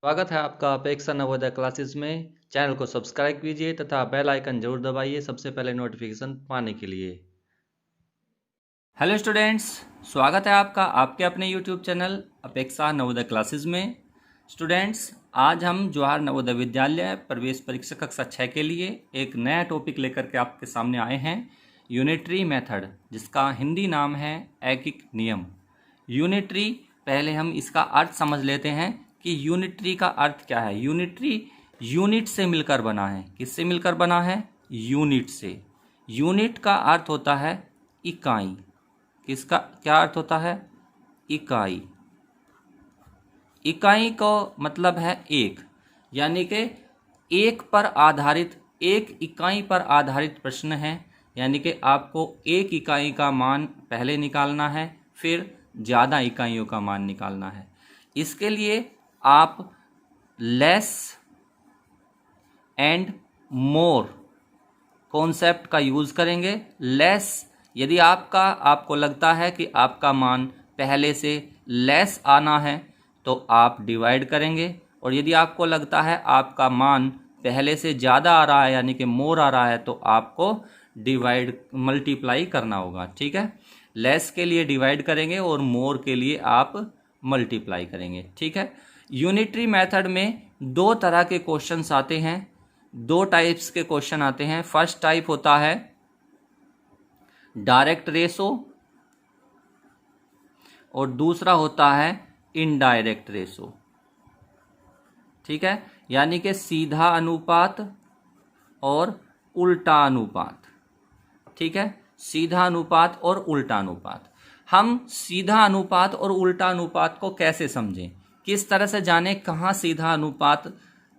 स्वागत है आपका अपेक्षा नवोदय क्लासेस में। चैनल को सब्सक्राइब कीजिए तथा बेल आइकन जरूर दबाइए सबसे पहले नोटिफिकेशन पाने के लिए। हेलो स्टूडेंट्स, स्वागत है आपका आपके अपने यूट्यूब चैनल अपेक्षा नवोदय क्लासेस में। स्टूडेंट्स, आज हम जवाहर नवोदय विद्यालय प्रवेश परीक्षा कक्षा 6 के लिए एक नया टॉपिक लेकर के आपके सामने आए हैं, यूनिटरी मेथड, जिसका हिंदी नाम है ऐकिक नियम। यूनिटरी, पहले हम इसका अर्थ समझ लेते हैं कि यूनिटरी का अर्थ क्या है। यूनिटरी यूनिट से मिलकर बना है। किससे मिलकर बना है? यूनिट से। यूनिट का अर्थ होता है इकाई। किसका क्या अर्थ होता है? इकाई। इकाई को मतलब है एक, यानी कि एक पर आधारित, एक इकाई पर आधारित प्रश्न है। यानी कि आपको एक इकाई का मान पहले निकालना है, फिर ज़्यादा इकाइयों का मान निकालना है। इसके लिए आप लेस एंड मोर कॉन्सेप्ट का यूज़ करेंगे। लेस, यदि आपको लगता है कि आपका मान पहले से लेस आना है तो आप डिवाइड करेंगे, और यदि आपको लगता है आपका मान पहले से ज़्यादा आ रहा है यानी कि मोर आ रहा है तो आपको डिवाइड मल्टीप्लाई करना होगा। ठीक है, लेस के लिए डिवाइड करेंगे और मोर के लिए आप मल्टीप्लाई करेंगे। ठीक है, यूनिटरी मेथड में दो तरह के क्वेश्चंस आते हैं, दो टाइप्स के क्वेश्चन आते हैं। फर्स्ट टाइप होता है डायरेक्ट रेशो और दूसरा होता है इनडायरेक्ट रेशो। ठीक है, यानी कि सीधा अनुपात और उल्टा अनुपात। ठीक है, सीधा अनुपात और उल्टा अनुपात। हम सीधा अनुपात और उल्टा अनुपात को कैसे समझें, किस तरह से जानें कहाँ सीधा अनुपात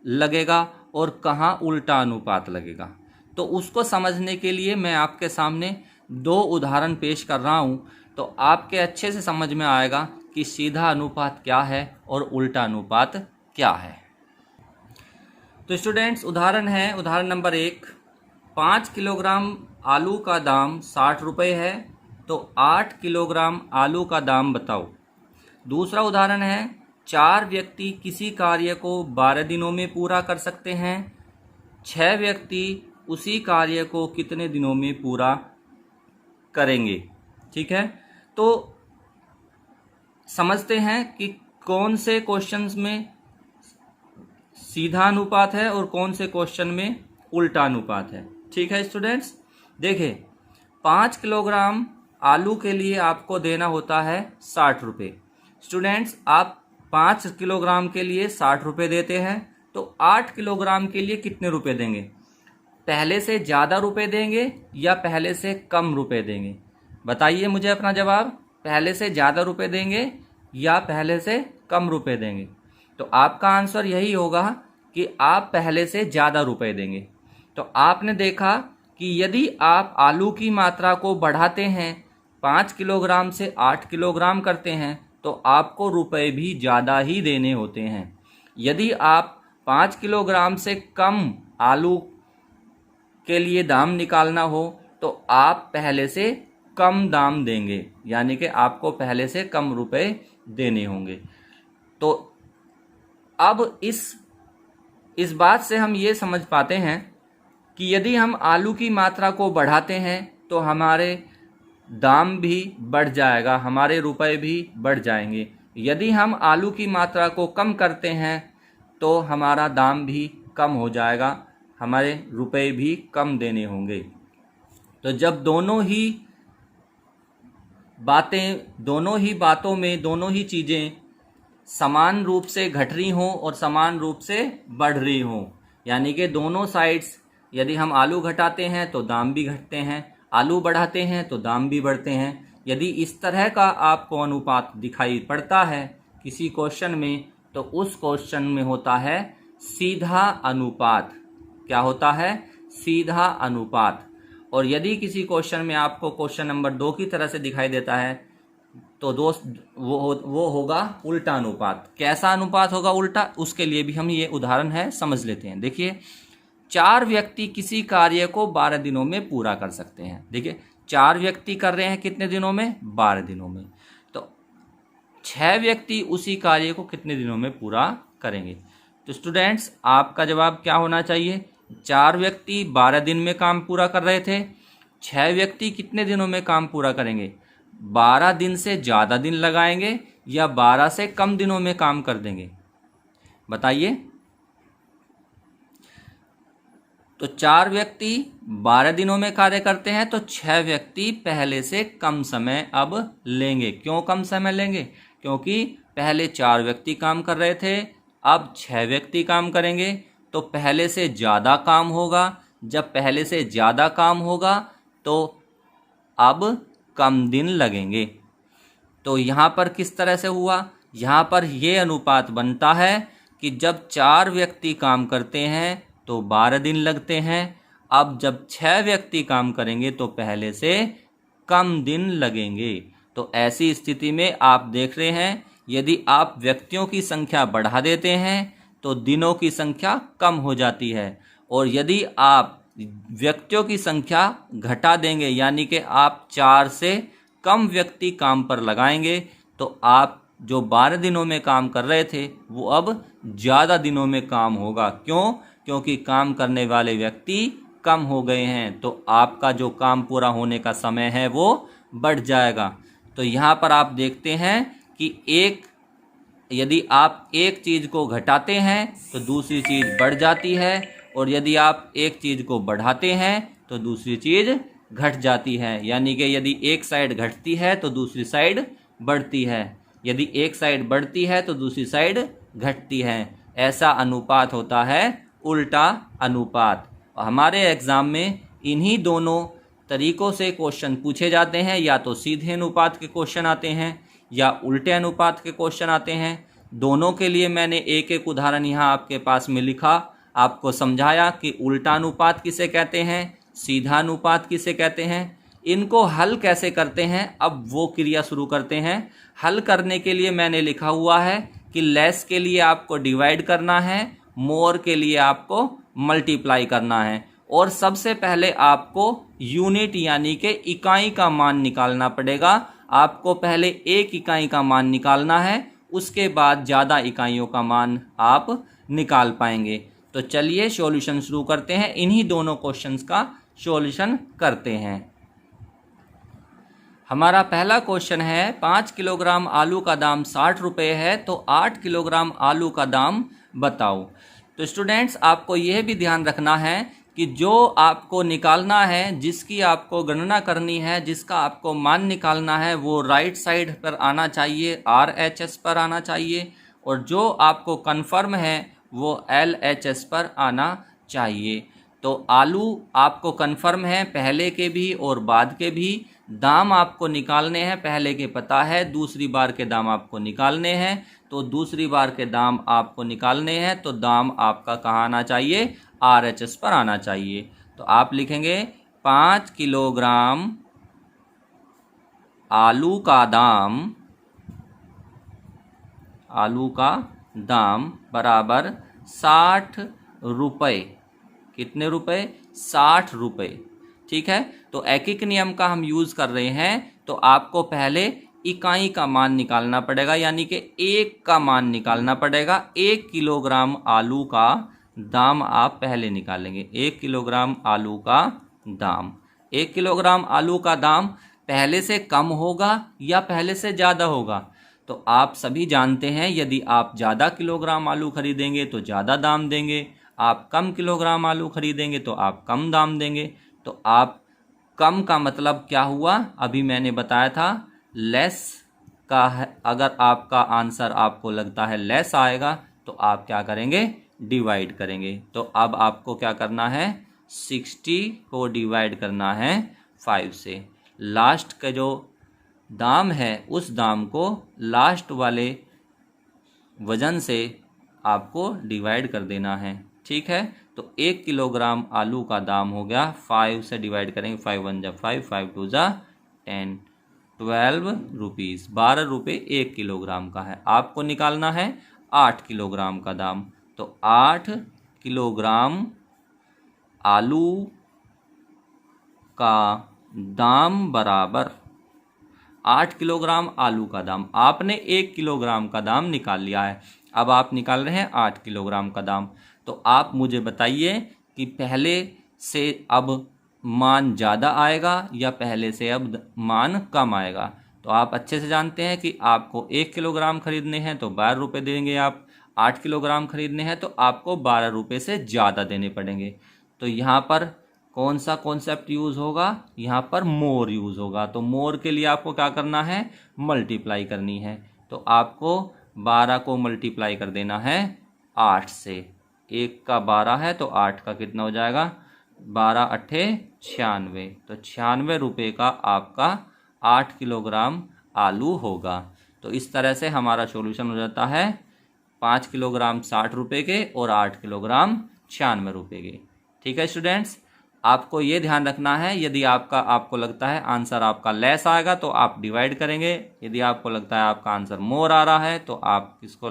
लगेगा और कहाँ उल्टा अनुपात लगेगा, तो उसको समझने के लिए मैं आपके सामने दो उदाहरण पेश कर रहा हूँ, तो आपके अच्छे से समझ में आएगा कि सीधा अनुपात क्या है और उल्टा अनुपात क्या है। तो स्टूडेंट्स, उदाहरण है, उदाहरण नंबर 1, 5 किलोग्राम आलू का दाम 60 रुपये है, तो 8 किलोग्राम आलू का दाम बताओ। दूसरा उदाहरण है, 4 व्यक्ति किसी कार्य को 12 दिनों में पूरा कर सकते हैं, 6 व्यक्ति उसी कार्य को कितने दिनों में पूरा करेंगे। ठीक है, तो समझते हैं कि कौन से क्वेश्चंस में सीधा अनुपात है और कौन से क्वेश्चन में उल्टा अनुपात है। ठीक है स्टूडेंट्स, देखिए 5 किलोग्राम आलू के लिए आपको देना होता है 60 रुपये। स्टूडेंट्स, आप 5 किलोग्राम के लिए 60 रुपये देते हैं, तो 8 किलोग्राम के लिए कितने रुपए देंगे? पहले से ज़्यादा रुपए देंगे या पहले से कम रुपए देंगे? बताइए मुझे अपना जवाब। पहले से ज़्यादा रुपए देंगे या पहले से कम रुपए देंगे? तो आपका आंसर यही होगा कि आप पहले से ज़्यादा रुपए देंगे। तो आपने देखा कि यदि आप आलू की मात्रा को बढ़ाते हैं, 5 किलोग्राम से 8 किलोग्राम करते हैं, तो आपको रुपए भी ज़्यादा ही देने होते हैं। यदि आप 5 किलोग्राम से कम आलू के लिए दाम निकालना हो तो आप पहले से कम दाम देंगे, यानी कि आपको पहले से कम रुपए देने होंगे। तो अब इस बात से हम ये समझ पाते हैं कि यदि हम आलू की मात्रा को बढ़ाते हैं तो हमारे दाम भी बढ़ जाएगा, हमारे रुपए भी बढ़ जाएंगे। यदि हम आलू की मात्रा को कम करते हैं तो हमारा दाम भी कम हो जाएगा, हमारे रुपए भी कम देने होंगे। तो जब दोनों ही बातों में दोनों ही चीज़ें समान रूप से घट रही हों और समान रूप से बढ़ रही हों, यानी कि दोनों साइड्स, यदि हम आलू घटाते हैं तो दाम भी घटते हैं, आलू बढ़ाते हैं तो दाम भी बढ़ते हैं। यदि इस तरह का आपको अनुपात दिखाई पड़ता है किसी क्वेश्चन में, तो उस क्वेश्चन में होता है सीधा अनुपात। क्या होता है? सीधा अनुपात। और यदि किसी क्वेश्चन में आपको क्वेश्चन नंबर 2 की तरह से दिखाई देता है तो दोस्त वो होगा उल्टा अनुपात। कैसा अनुपात होगा उल्टा, उसके लिए भी हम ये उदाहरण है समझ लेते हैं। देखिए, 4 व्यक्ति किसी कार्य को 12 दिनों में पूरा कर सकते हैं। देखिए, 4 व्यक्ति कर रहे हैं कितने दिनों में? 12 दिनों में। तो 6 व्यक्ति उसी कार्य को कितने दिनों में पूरा करेंगे। तो स्टूडेंट्स आपका जवाब क्या होना चाहिए? 4 व्यक्ति 12 दिन में काम पूरा कर रहे थे। 6 व्यक्ति कितने दिनों में काम पूरा करेंगे? 12 दिन से ज़्यादा दिन लगाएंगे या 12 से कम दिनों में काम कर देंगे? बताइए। तो 4 व्यक्ति 12 दिनों में कार्य करते हैं, तो 6 व्यक्ति पहले से कम समय अब लेंगे। क्यों कम समय लेंगे? क्योंकि पहले 4 व्यक्ति काम कर रहे थे, अब 6 व्यक्ति काम करेंगे, तो पहले से ज़्यादा काम होगा। जब पहले से ज़्यादा काम होगा तो अब कम दिन लगेंगे। तो यहाँ पर किस तरह से हुआ? यहाँ पर ये अनुपात बनता है कि जब 4 व्यक्ति काम करते हैं तो 12 दिन लगते हैं। अब जब 6 व्यक्ति काम करेंगे तो पहले से कम दिन लगेंगे। तो ऐसी स्थिति में आप देख रहे हैं, यदि आप व्यक्तियों की संख्या बढ़ा देते हैं तो दिनों की संख्या कम हो जाती है, और यदि आप व्यक्तियों की संख्या घटा देंगे, यानी कि आप 4 से कम व्यक्ति काम पर लगाएंगे, तो आप जो 12 दिनों में काम कर रहे थे वो अब ज़्यादा दिनों में काम होगा। क्यों? क्योंकि काम करने वाले व्यक्ति कम हो गए हैं, तो आपका जो काम पूरा होने का समय है वो बढ़ जाएगा। तो यहाँ पर आप देखते हैं कि यदि आप एक चीज़ को घटाते हैं तो दूसरी चीज़ बढ़ जाती है, और यदि आप एक चीज़ को बढ़ाते हैं तो दूसरी चीज़ घट जाती है। यानी कि यदि एक साइड घटती है तो दूसरी साइड बढ़ती है, यदि एक साइड बढ़ती है तो दूसरी साइड घटती है। ऐसा अनुपात होता है उल्टा अनुपात। हमारे एग्ज़ाम में इन्हीं दोनों तरीक़ों से क्वेश्चन पूछे जाते हैं, या तो सीधे अनुपात के क्वेश्चन आते हैं या उल्टे अनुपात के क्वेश्चन आते हैं। दोनों के लिए मैंने एक एक उदाहरण यहाँ आपके पास में लिखा, आपको समझाया कि उल्टा अनुपात किसे कहते हैं, सीधा अनुपात किसे कहते हैं, इनको हल कैसे करते हैं। अब वो क्रिया शुरू करते हैं। हल करने के लिए मैंने लिखा हुआ है कि लेस के लिए आपको डिवाइड करना है, मोर के लिए आपको मल्टीप्लाई करना है, और सबसे पहले आपको यूनिट यानी कि इकाई का मान निकालना पड़ेगा। आपको पहले एक इकाई का मान निकालना है, उसके बाद ज़्यादा इकाइयों का मान आप निकाल पाएंगे। तो चलिए सॉल्यूशन शुरू करते हैं। इन्हीं दोनों क्वेश्चंस का सॉल्यूशन करते हैं। हमारा पहला क्वेश्चन है, 5 किलोग्राम आलू का दाम 60 रुपये है, तो 8 किलोग्राम आलू का दाम बताओ। तो स्टूडेंट्स आपको यह भी ध्यान रखना है कि जो आपको निकालना है, जिसकी आपको गणना करनी है, जिसका आपको मान निकालना है, वो राइट साइड पर आना चाहिए, RHS पर आना चाहिए, और जो आपको कन्फर्म है वो LHS पर आना चाहिए। तो आलू आपको कन्फर्म है, पहले के भी और बाद के भी। दाम आपको निकालने हैं, पहले के पता है, दूसरी बार के दाम आपको निकालने हैं, तो दूसरी बार के दाम आपको निकालने हैं, तो दाम आपका कहाँ आना चाहिए? RHS पर आना चाहिए। तो आप लिखेंगे 5 किलोग्राम आलू का दाम बराबर 60 रुपये। कितने रुपए? 60 रुपये। ठीक है, तो एकिक नियम का हम यूज़ कर रहे हैं, तो आपको पहले इकाई का मान निकालना पड़ेगा, यानी कि एक का मान निकालना पड़ेगा। 1 किलोग्राम आलू का दाम आप पहले निकालेंगे। 1 किलोग्राम आलू का दाम, 1 किलोग्राम आलू का दाम पहले से कम होगा या पहले से ज़्यादा होगा? तो आप सभी जानते हैं, यदि आप ज़्यादा किलोग्राम आलू खरीदेंगे तो ज़्यादा दाम देंगे, आप कम किलोग्राम आलू खरीदेंगे तो आप कम दाम देंगे। तो आप कम का मतलब क्या हुआ? अभी मैंने बताया था, लेस का है। अगर आपका आंसर आपको लगता है लेस आएगा तो आप क्या करेंगे? डिवाइड करेंगे। तो अब आपको क्या करना है? 60 को डिवाइड करना है 5 से। लास्ट का जो दाम है उस दाम को लास्ट वाले वजन से आपको डिवाइड कर देना है। ठीक है, तो 1 किलोग्राम आलू का दाम हो गया, 5 से डिवाइड करेंगे, 5 1 जा 5, 5 2 जा 10, 12 रुपीज़। 12 रुपये 1 किलोग्राम का है। आपको निकालना है 8 किलोग्राम का दाम। तो 8 किलोग्राम आलू का दाम बराबर 8 किलोग्राम आलू का दाम। आपने 1 किलोग्राम का दाम निकाल लिया है। अब आप निकाल रहे हैं 8 किलोग्राम का दाम। तो आप मुझे बताइए कि पहले से अब मान ज़्यादा आएगा या पहले से अब मान कम आएगा। तो आप अच्छे से जानते हैं कि आपको 1 किलोग्राम खरीदने हैं तो 12 रुपये देंगे आप, 8 किलोग्राम खरीदने हैं तो आपको 12 रुपये से ज़्यादा देने पड़ेंगे। तो यहाँ पर कौन सा कॉन्सेप्ट यूज़ होगा, यहाँ पर मोर यूज़ होगा। तो मोर के लिए आपको क्या करना है, मल्टीप्लाई करनी है। तो आपको 12 को मल्टीप्लाई कर देना है 8 से। 1 का 12 है तो 8 का कितना हो जाएगा, 12 अट्ठे 96। तो 96 रुपये का आपका 8 किलोग्राम आलू होगा। तो इस तरह से हमारा सॉल्यूशन हो जाता है 5 किलोग्राम 60 रुपये के और 8 किलोग्राम 96 रुपये के। ठीक है स्टूडेंट्स, आपको ये ध्यान रखना है, यदि आपको लगता है आंसर आपका लेस आएगा तो आप डिवाइड करेंगे, यदि आपको लगता है आपका आंसर मोर आ रहा है तो आप किसको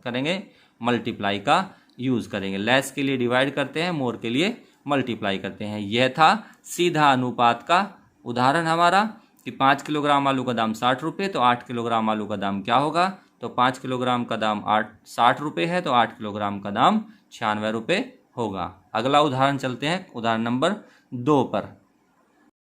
करेंगे, मल्टीप्लाई का यूज़ करेंगे। लेस के लिए डिवाइड करते हैं, मोर के लिए मल्टीप्लाई करते हैं। यह था सीधा अनुपात का उदाहरण हमारा कि 5 किलोग्राम आलू का दाम 60 रुपये, तो 8 किलोग्राम आलू का दाम क्या होगा। तो 5 किलोग्राम का दाम 60 रुपये है तो 8 किलोग्राम का दाम 96 रुपये होगा। अगला उदाहरण चलते हैं, उदाहरण नंबर 2 पर।